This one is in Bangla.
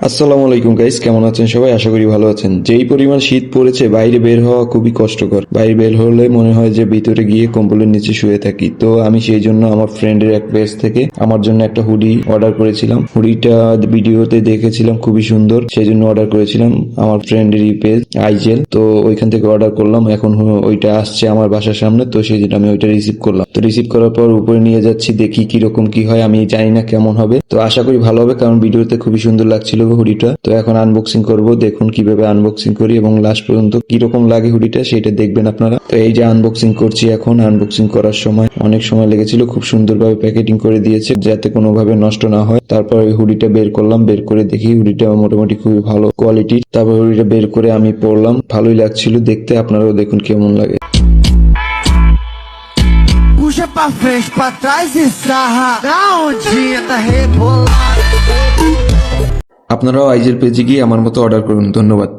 আসসালামু আলাইকুম গাইস, কেমন আছেন সবাই? আশা করি ভালো আছেন। যেই পরিমাণ শীত পড়েছে, বাইরে বের হওয়া খুবই কষ্টকর। বাইরে বের হলে মনে হয় যে ভিতরে গিয়ে কম্বলের নিচে শুয়ে থাকি। তো আমি সেই জন্য আমার ফ্রেন্ডের এক পেজ থেকে আমার জন্য একটা হুডি অর্ডার করেছিলাম। হুডিটা ভিডিওতে দেখেছিলাম খুবই সুন্দর, সেই জন্য অর্ডার করেছিলাম। আমার ফ্রেন্ডেরই পেজ আইজেল, তো ওইখান থেকে অর্ডার করলাম। এখন ওইটা আসছে আমার বাসার সামনে, তো সেই জন্য আমি ওইটা রিসিভ করলাম। তো রিসিভ করার পর উপরে নিয়ে যাচ্ছি, দেখি কিরকম কি হয়। আমি জানি না কেমন হবে, তো আশা করি ভালো হবে, কারণ ভিডিওতে খুবই সুন্দর লাগছিল হুডিটা। তো এখন আনবক্সিং করব, দেখুন কিভাবে আনবক্সিং করি এবং লাস্ট পর্যন্ত কিরকম লাগে হুডিটা সেটা দেখবেন আপনারা। তো এই যে আনবক্সিং করছি, এখন আনবক্সিং করার সময় অনেক সময় লেগেছিল। খুব সুন্দরভাবে প্যাকেটিং করে দিয়েছে যাতে কোনোভাবে নষ্ট না হয়। তারপর ওই হুডিটা বের করলাম, বের করে দেখি হুডিটা মোটামুটি খুবই ভালো কোয়ালিটির। তারপর হুডিটা বের করে আমি পরলাম, ভালোই লাগছিল দেখতে। আপনারাও দেখুন কেমন লাগে। Puxa pra frente, pra trás e sarra. Dá ondinha, tá rebolado. আপনারাও আইজের পেজে গিয়ে আমার মতো অর্ডার করুন। ধন্যবাদ।